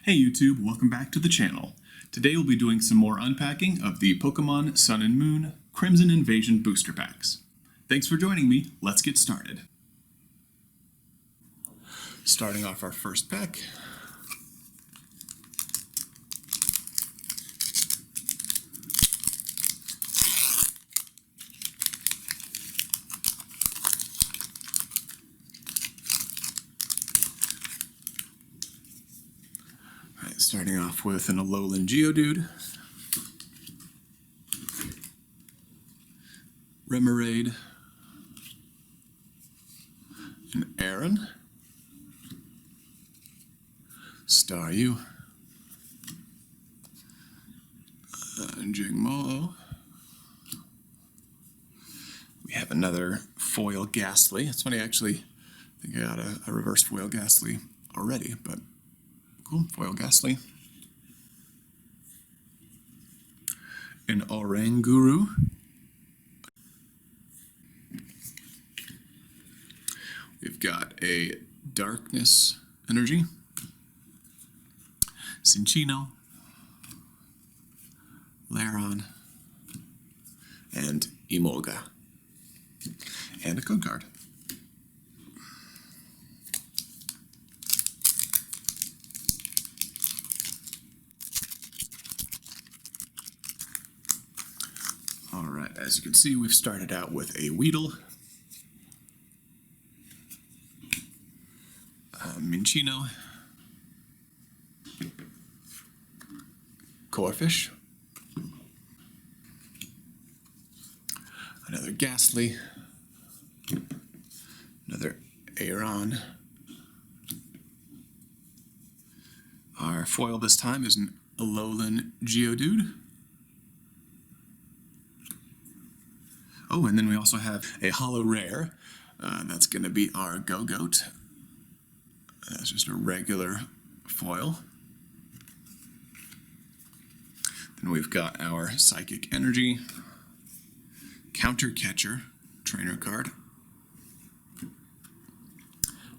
Hey YouTube, welcome back to the channel. Today we'll be doing some more unpacking of the Pokemon Sun and Moon Crimson Invasion booster packs. Thanks for joining me, let's get started. Starting off our first pack. Starting off with an Alolan Geodude, Remoraid, an Aron, Staryu, Jingmo. We have another foil Ghastly. It's funny, actually, I think I got a reverse foil Ghastly already, but cool, foil Ghastly. An Oranguru. We've got a Darkness Energy. Cinccino. Lairon. And Emolga. And a code card. Alright, as you can see, we've started out with a Weedle, Minccino, Corphish, another Ghastly, another Aron. Our foil this time is an Alolan Geodude. Oh, and then we also have a holo rare. That's going to be our Go-Goat. That's just a regular foil. Then we've got our Psychic Energy, Counter Catcher, trainer card,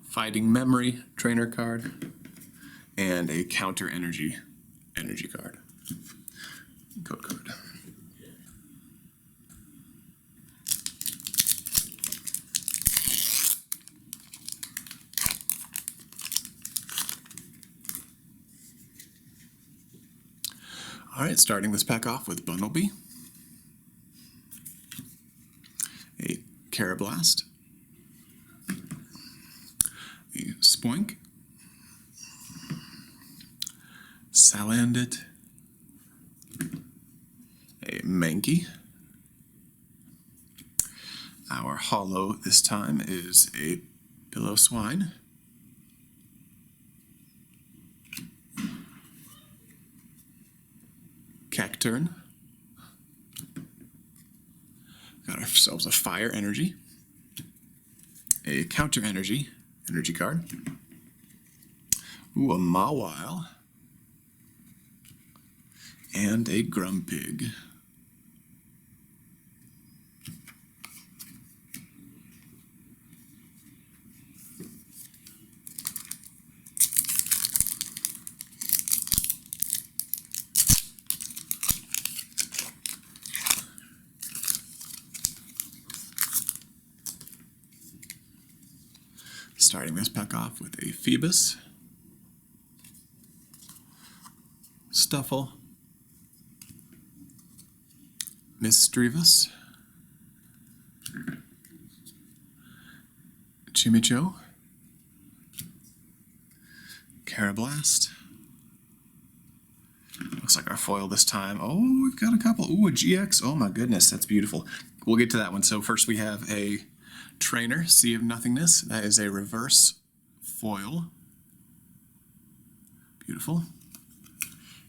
Fighting Memory, trainer card, and a Counter Energy card, code card. Alright, starting this pack off with Bunnelby, a Carablast, a Spoink, Salandit, a Mankey. Our holo this time is a Piloswine, Cacturn. Got ourselves a Fire Energy, a Counter Energy card, ooh, a Mawile, and a Grumpig. Starting this pack off with a Phoebus, Stuffle, Misdreavus, Chimicho, Carablast. Looks like our foil this time. Oh, we've got a couple. Ooh, a GX. Oh my goodness, that's beautiful. We'll get to that one. So first we have a Trainer, Sea of Nothingness. That is a reverse foil. Beautiful.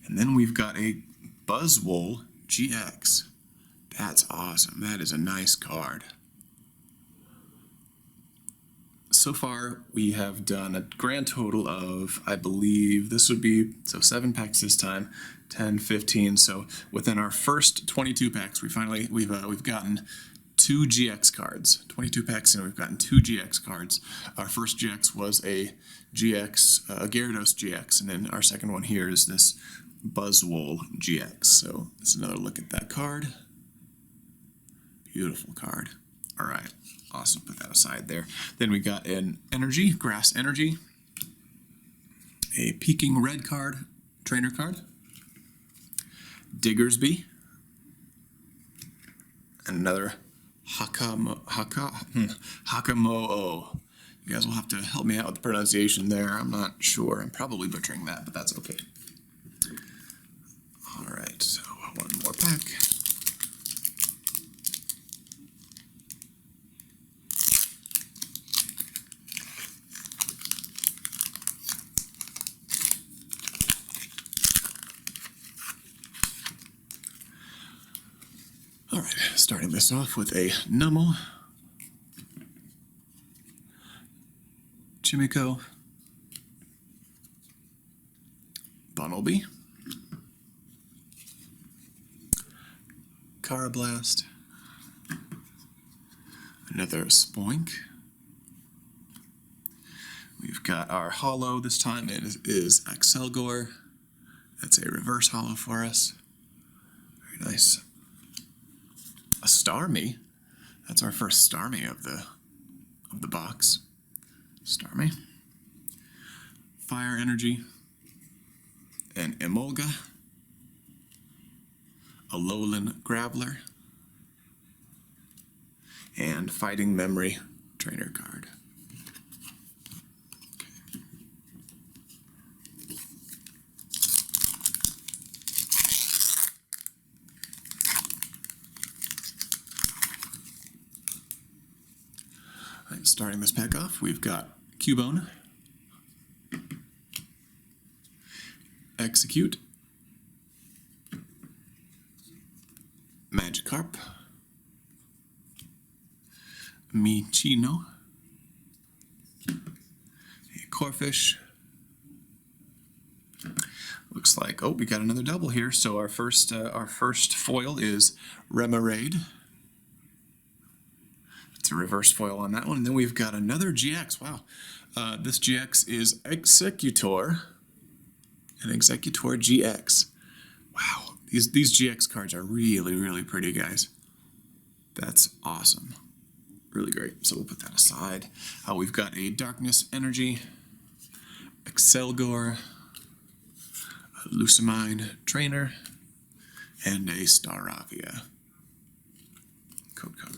And then we've got a Buzzwole GX. That's awesome. That is a nice card. So far, we have done a grand total of, I believe, this would be, so 7 packs this time, 10, 15. So within our first 22 packs, we've gotten 2 GX cards. 22 packs in, we've gotten 2 GX cards. Our first GX was a GX, a Gyarados GX, and then our second one here is this Buzzwole GX. So this is another look at that card. Beautiful card. All right, awesome. Put that aside there. Then we got an Energy, Grass Energy, a Peaking Red card, trainer card, Diggersby, and another Hakamo'o. You guys will have to help me out with the pronunciation there. I'm not sure. I'm probably butchering that, but that's okay. All right, so one more pack. All right, starting this off with a Numel, Chimico, Bunnelby, Carablast, another Spoink. We've got our holo this time. It is Axelgor. That's a reverse holo for us. Very nice. A Starmie. That's our first Starmie of the box. Starmie. Fire Energy. An Emolga. Alolan Graveler. And Fighting Memory trainer card. Right, starting this pack off, we've got Cubone, Execute, Magikarp, Michino, a Corphish. Looks like, oh, we got another double here. So our first foil is Remoraid. It's a reverse foil on that one. And then we've got another GX. Wow. This GX is Executor. An Executor GX. Wow. These GX cards are really, really pretty, guys. That's awesome. Really great. So we'll put that aside. We've got a Darkness Energy, Axelgor, a Lucamine Trainer, and a Staravia. Code card.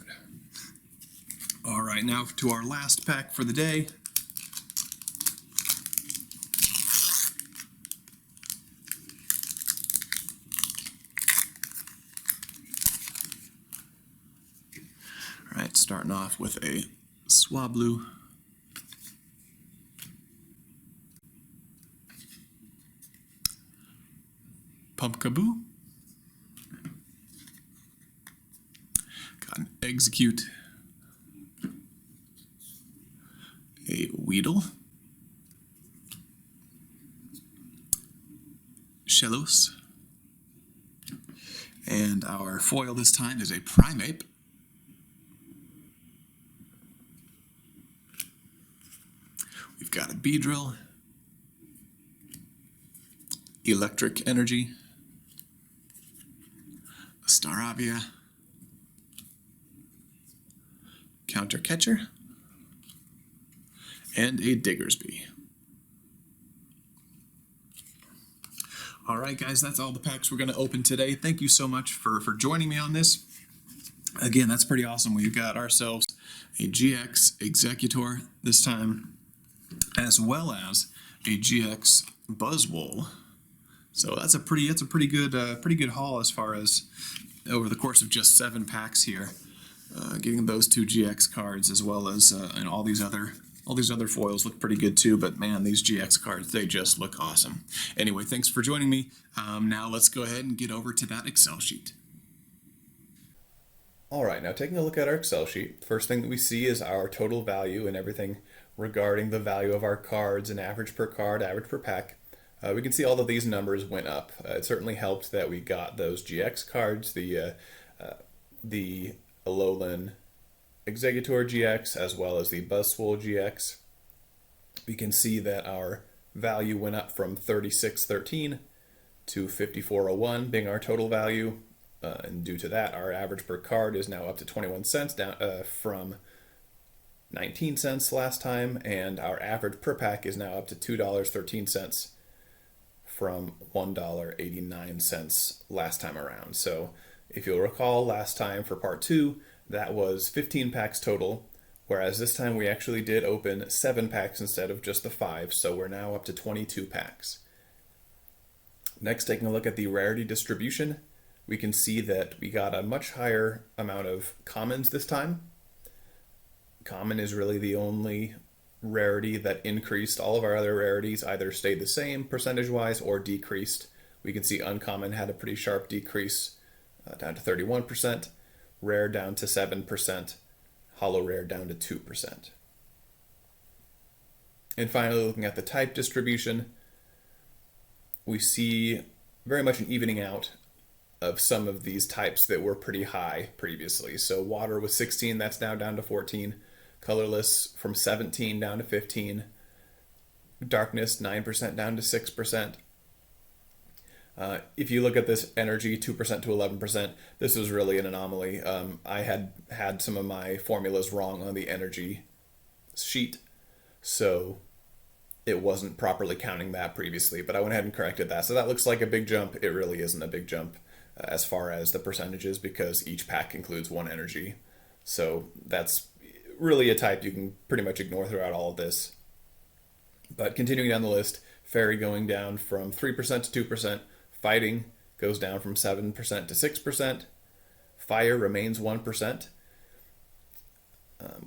All right, now to our last pack for the day. All right, starting off with a Swablu, Pumpkaboo, got an Execute, a Weedle, Shellos, and our foil this time is a Primeape. We've got a Beedrill, Electric Energy, a Staravia, Counter Catcher, and a Diggersby. All right, guys, that's all the packs we're going to open today. Thank you so much for joining me on this. Again, that's pretty awesome. We've got ourselves a GX Executor this time, as well as a GX Buzzwole. So that's a pretty good haul as far as over the course of just 7 packs here. Getting those 2 GX cards as well as and all these other foils look pretty good too, but man, these GX cards, they just look awesome. Anyway, thanks for joining me. Now let's go ahead and get over to that Excel sheet. All right, now taking a look at our Excel sheet, first thing that we see is our total value and everything regarding the value of our cards and average per card, average per pack. We can see all of these numbers went up. It certainly helped that we got those GX cards, the Alolan Exeggutor GX as well as the Buzzwole GX, we can see that our value went up from 36.13 to 54.01 being our total value. And due to that, our average per card is now up to 21 cents down from 19 cents last time, and our average per pack is now up to $2.13 from $1.89 last time around. So if you'll recall, last time for part 2, that was 15 packs total, whereas this time we actually did open 7 packs instead of just the 5, so we're now up to 22 packs. Next, taking a look at the rarity distribution, we can see that we got a much higher amount of commons this time. Common is really the only rarity that increased. All of our other rarities either stayed the same percentage-wise or decreased. We can see uncommon had a pretty sharp decrease, down to 31%, rare down to 7%, holo rare down to 2%. And finally, looking at the type distribution, we see very much an evening out of some of these types that were pretty high previously. So water was 16, that's now down to 14. Colorless from 17 down to 15. Darkness 9% down to 6%. If you look at this energy, 2% to 11%, this is really an anomaly. I had some of my formulas wrong on the energy sheet, so it wasn't properly counting that previously, but I went ahead and corrected that. So that looks like a big jump. It really isn't a big jump as far as the percentages, because each pack includes 1 energy. So that's really a type you can pretty much ignore throughout all of this. But continuing down the list, Fairy going down from 3% to 2%, Fighting goes down from 7% to 6%, Fire remains 1%,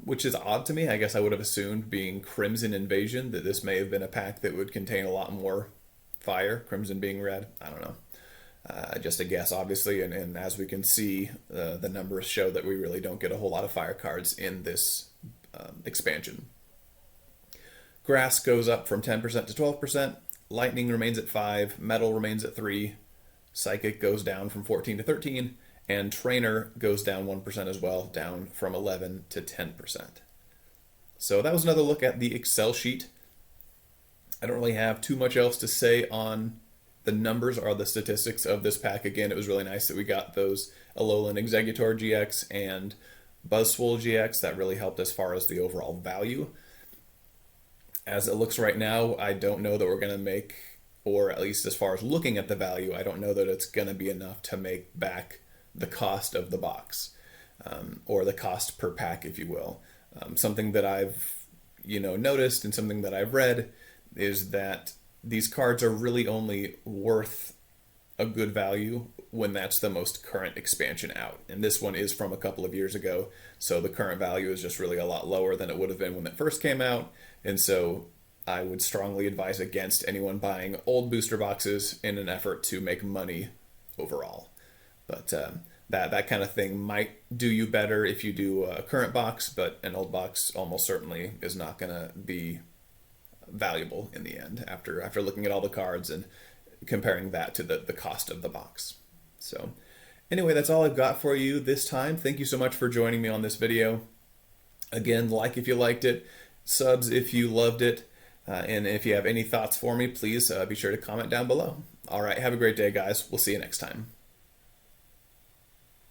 which is odd to me. I guess I would have assumed, being Crimson Invasion, that this may have been a pack that would contain a lot more fire, Crimson being red. I don't know. Just a guess, obviously, and as we can see, the numbers show that we really don't get a whole lot of fire cards in this expansion. Grass goes up from 10% to 12%, Lightning remains at 5%, Metal remains at 3%, Psychic goes down from 14 to 13%, and Trainer goes down 1% as well, down from 11 to 10%. So that was another look at the Excel sheet. I don't really have too much else to say on the numbers or the statistics of this pack. Again, it was really nice that we got those Alolan Exeggutor GX and Buzzwole GX. That really helped as far as the overall value. As it looks right now, I don't know that we're going to make, or at least as far as looking at the value, I don't know that it's going to be enough to make back the cost of the box, or the cost per pack, if you will. Something that I've noticed, and something that I've read, is that these cards are really only worth a good value when that's the most current expansion out. And this one is from a couple of years ago, so the current value is just really a lot lower than it would have been when it first came out. And so I would strongly advise against anyone buying old booster boxes in an effort to make money overall. But that kind of thing might do you better if you do a current box, but an old box almost certainly is not going to be valuable in the end after looking at all the cards and comparing that to the cost of the box. So anyway, that's all I've got for you this time. Thank you so much for joining me on this video. Again, like if you liked it, subs if you loved it, and if you have any thoughts for me, please be sure to comment down below. All right, have a great day, guys. We'll see you next time.